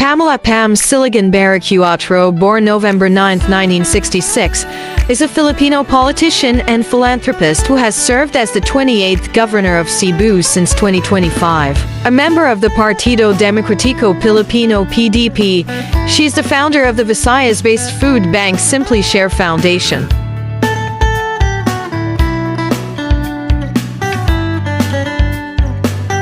Pamela Pam Siligan Baricuatro, born November 9, 1966, is a Filipino politician and philanthropist who has served as the 28th governor of Cebu since 2025. A member of the Partido Democratico Pilipino (PDP), she is the founder of the Visayas-based food bank Simply Share Foundation.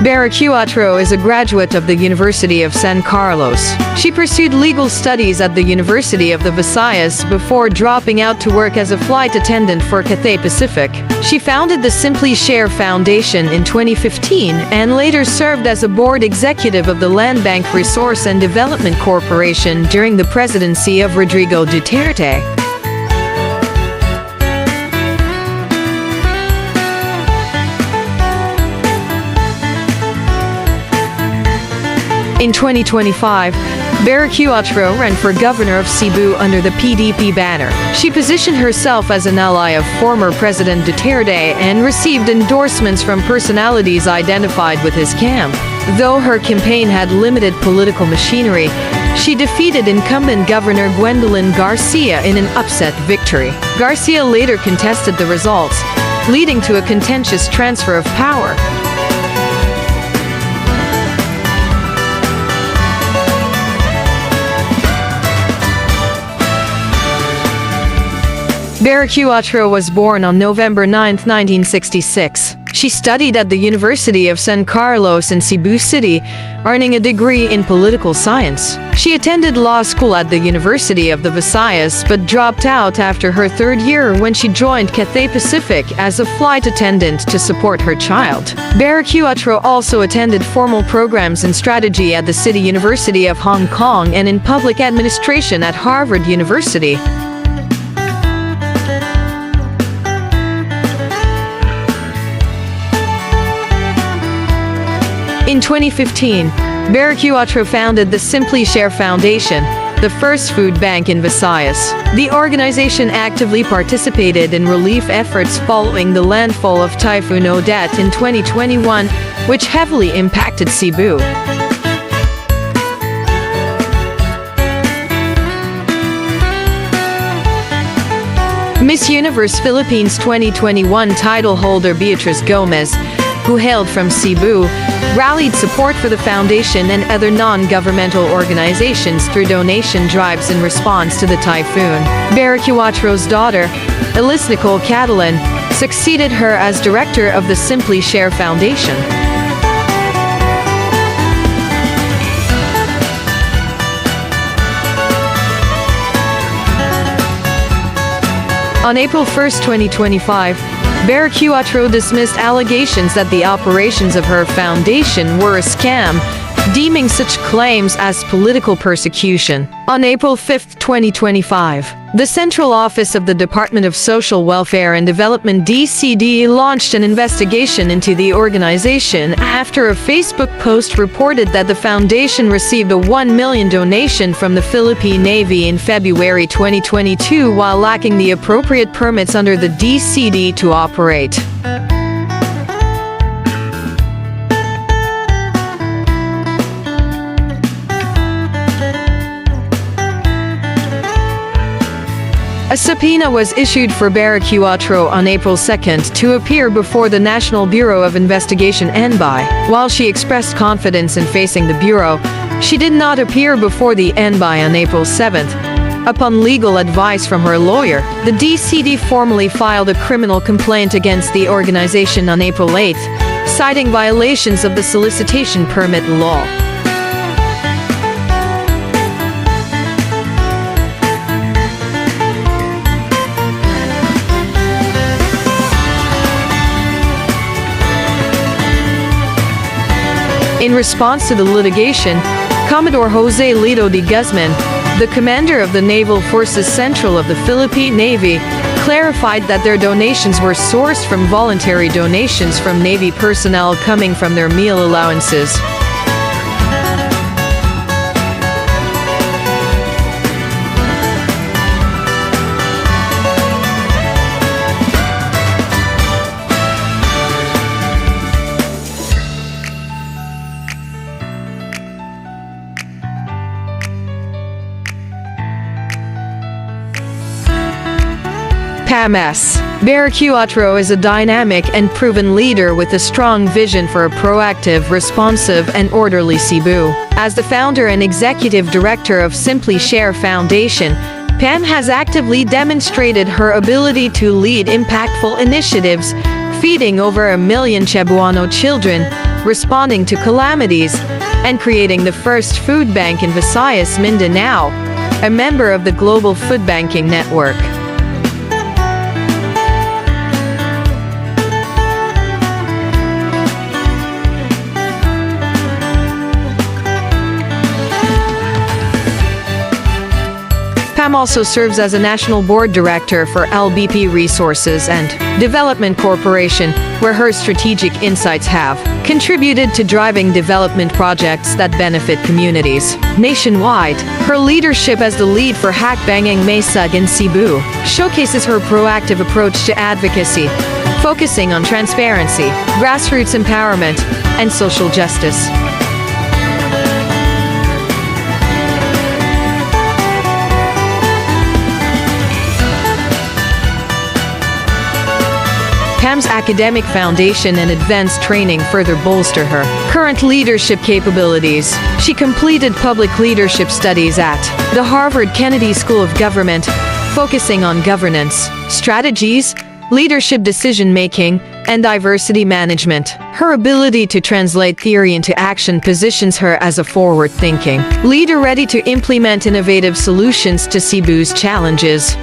Baricuatro is a graduate of the University of San Carlos. She pursued legal studies at the University of the Visayas before dropping out to work as a flight attendant for Cathay Pacific. She founded the Simply Share Foundation in 2015 and later served as a board executive of the Land Bank Resource and Development Corporation during the presidency of Rodrigo Duterte. In 2025, Baricuatro ran for governor of Cebu under the PDP banner. She positioned herself as an ally of former President Duterte and received endorsements from personalities identified with his camp. Though her campaign had limited political machinery, she defeated incumbent Governor Gwendolyn Garcia in an upset victory. Garcia later contested the results, leading to a contentious transfer of power. Baricuatro was born on November 9, 1966. She studied at the University of San Carlos in Cebu City, earning a degree in political science. She attended law school at the University of the Visayas but dropped out after her third year when she joined Cathay Pacific as a flight attendant to support her child. Baricuatro also attended formal programs in strategy at the City University of Hong Kong and in public administration at Harvard University. In 2015, Baricuatro founded the Simply Share Foundation, the first food bank in Visayas. The organization actively participated in relief efforts following the landfall of Typhoon Odette in 2021, which heavily impacted Cebu. Miss Universe Philippines 2021 title holder Beatrice Gomez, who hailed from Cebu, rallied support for the foundation and other non-governmental organizations through donation drives in response to the typhoon. Baricuatro's daughter, Elise Nicole Catalan, succeeded her as director of the Simply Share Foundation. On April 1, 2025, Baricuatro dismissed allegations that the operations of her foundation were a scam, deeming such claims as political persecution. On April 5, 2025, the Central Office of the Department of Social Welfare and Development (DCD) launched an investigation into the organization after a Facebook post reported that the foundation received a $1 million donation from the Philippine Navy in February 2022 while lacking the appropriate permits under the DCD to operate. A subpoena was issued for Baricuatro on April 2 to appear before the National Bureau of Investigation (NBI). While she expressed confidence in facing the Bureau, she did not appear before the NBI on April 7. Upon legal advice from her lawyer, the DCD formally filed a criminal complaint against the organization on April 8, citing violations of the solicitation permit law. In response to the litigation, Commodore Jose Lito de Guzman, the commander of the Naval Forces Central of the Philippine Navy, clarified that their donations were sourced from voluntary donations from Navy personnel coming from their meal allowances. Pam S. Baricuatro is a dynamic and proven leader with a strong vision for a proactive, responsive, and orderly Cebu. As the founder and executive director of Simply Share Foundation, Pam has actively demonstrated her ability to lead impactful initiatives, feeding over 1 million Cebuano children, responding to calamities, and creating the first food bank in Visayas, Mindanao, a member of the Global Food Banking Network. Pam also serves as a national board director for LBP Resources and Development Corporation, where her strategic insights have contributed to driving development projects that benefit communities nationwide. Her leadership as the lead for Hakbanging Maysug in Cebu showcases her proactive approach to advocacy, focusing on transparency, grassroots empowerment, and social justice. Pam's academic foundation and advanced training further bolster her current leadership capabilities. She completed public leadership studies at the Harvard Kennedy School of Government, focusing on governance, strategies, leadership decision-making, and diversity management. Her ability to translate theory into action positions her as a forward-thinking leader ready to implement innovative solutions to Cebu's challenges.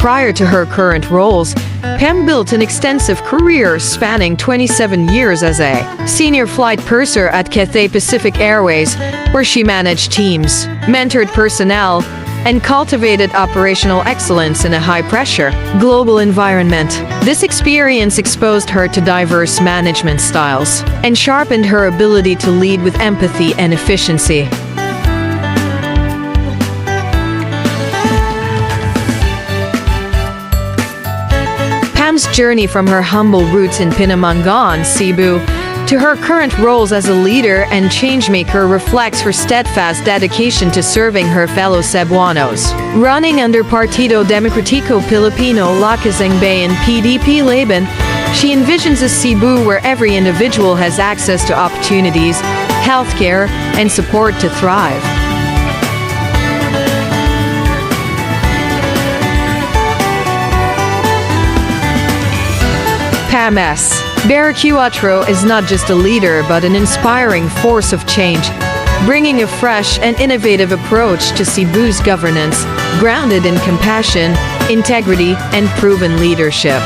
Prior to her current roles, Pam built an extensive career spanning 27 years as a senior flight purser at Cathay Pacific Airways, where she managed teams, mentored personnel, and cultivated operational excellence in a high-pressure, global environment. This experience exposed her to diverse management styles and sharpened her ability to lead with empathy and efficiency. Pam's journey from her humble roots in Pinamangan, Cebu, to her current roles as a leader and changemaker reflects her steadfast dedication to serving her fellow Cebuanos. Running under Partido Democratico Filipino Lakasangbayan PDP Laban, she envisions a Cebu where every individual has access to opportunities, healthcare, and support to thrive. Pam S. Baricuatro is not just a leader but an inspiring force of change, bringing a fresh and innovative approach to Cebu's governance, grounded in compassion, integrity, and proven leadership.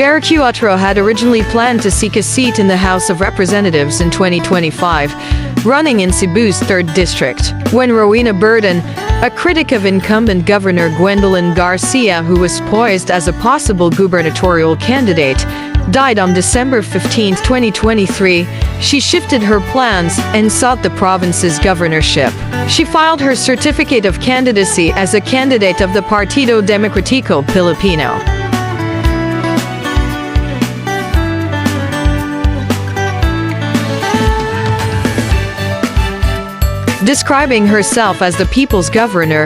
Baricuatro had originally planned to seek a seat in the House of Representatives in 2025, running in Cebu's 3rd District, when Rowena Burden, a critic of incumbent Governor Gwendolyn Garcia who was poised as a possible gubernatorial candidate, died on December 15, 2023, she shifted her plans and sought the province's governorship. She filed her certificate of candidacy as a candidate of the Partido Democratico Filipino. Describing herself as the people's governor,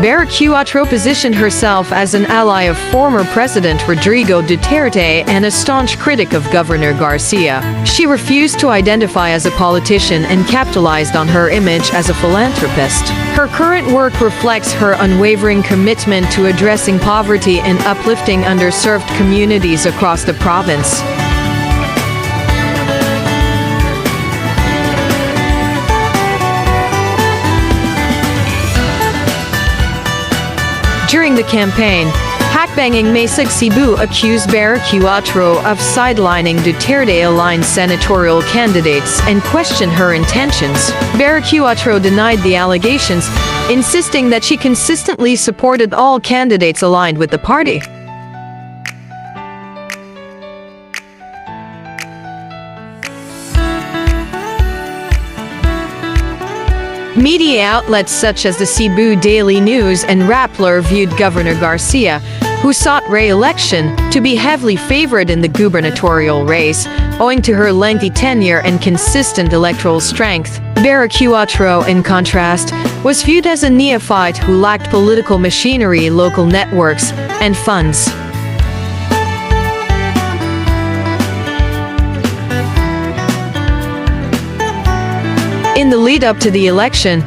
Baricuatro positioned herself as an ally of former President Rodrigo Duterte and a staunch critic of Governor Garcia. She refused to identify as a politician and capitalized on her image as a philanthropist. Her current work reflects her unwavering commitment to addressing poverty and uplifting underserved communities across the province. During the campaign, Hakbanging Maysug Cebu accused Baricuatro of sidelining Duterte-aligned senatorial candidates and questioned her intentions. Baricuatro denied the allegations, insisting that she consistently supported all candidates aligned with the party. Media outlets such as the Cebu Daily News and Rappler viewed Governor Garcia, who sought re-election, to be heavily favored in the gubernatorial race, owing to her lengthy tenure and consistent electoral strength. Baricuatro, in contrast, was viewed as a neophyte who lacked political machinery, local networks, and funds. In the lead-up to the election,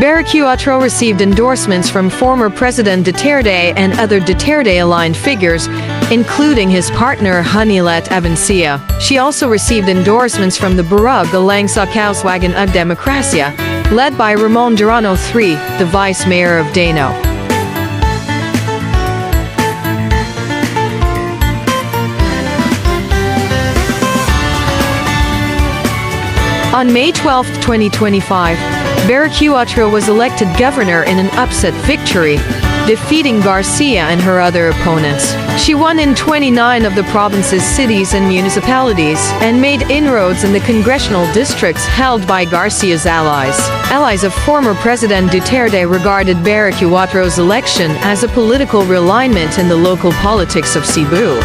Baricuatro received endorsements from former President Duterte and other Duterte-aligned figures, including his partner Hanilet Avancia. She also received endorsements from the Barug-Alang sa Kauswagan ug Demokrasya, led by Ramon Durano III, the vice mayor of Dano. On May 12, 2025, Baricuatro was elected governor in an upset victory, defeating Garcia and her other opponents. She won in 29 of the province's cities and municipalities, and made inroads in the congressional districts held by Garcia's allies. Allies of former President Duterte regarded Baricuatro's election as a political realignment in the local politics of Cebu.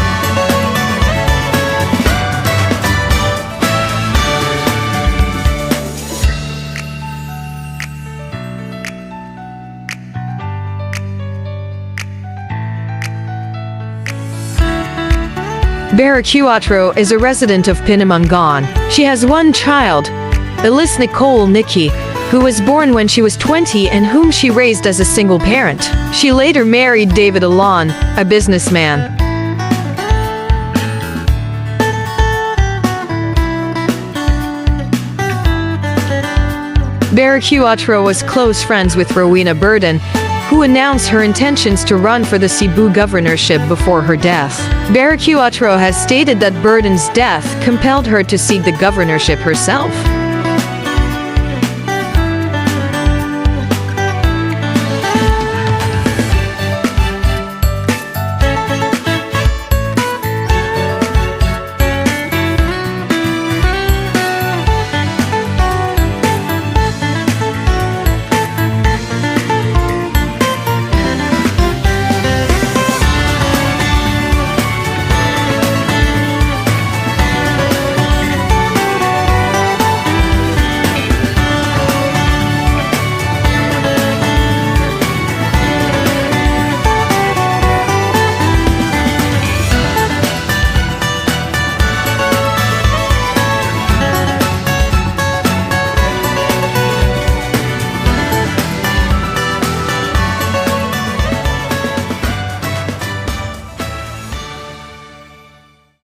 Baricuatro is a resident of Pinamangan. She has one child, Elise Nicole Nikki, who was born when she was 20 and whom she raised as a single parent. She later married David Alon, a businessman. Baricuatro was close friends with Rowena Burden, who announced her intentions to run for the Cebu governorship before her death. Baricuatro has stated that Burden's death compelled her to seek the governorship herself.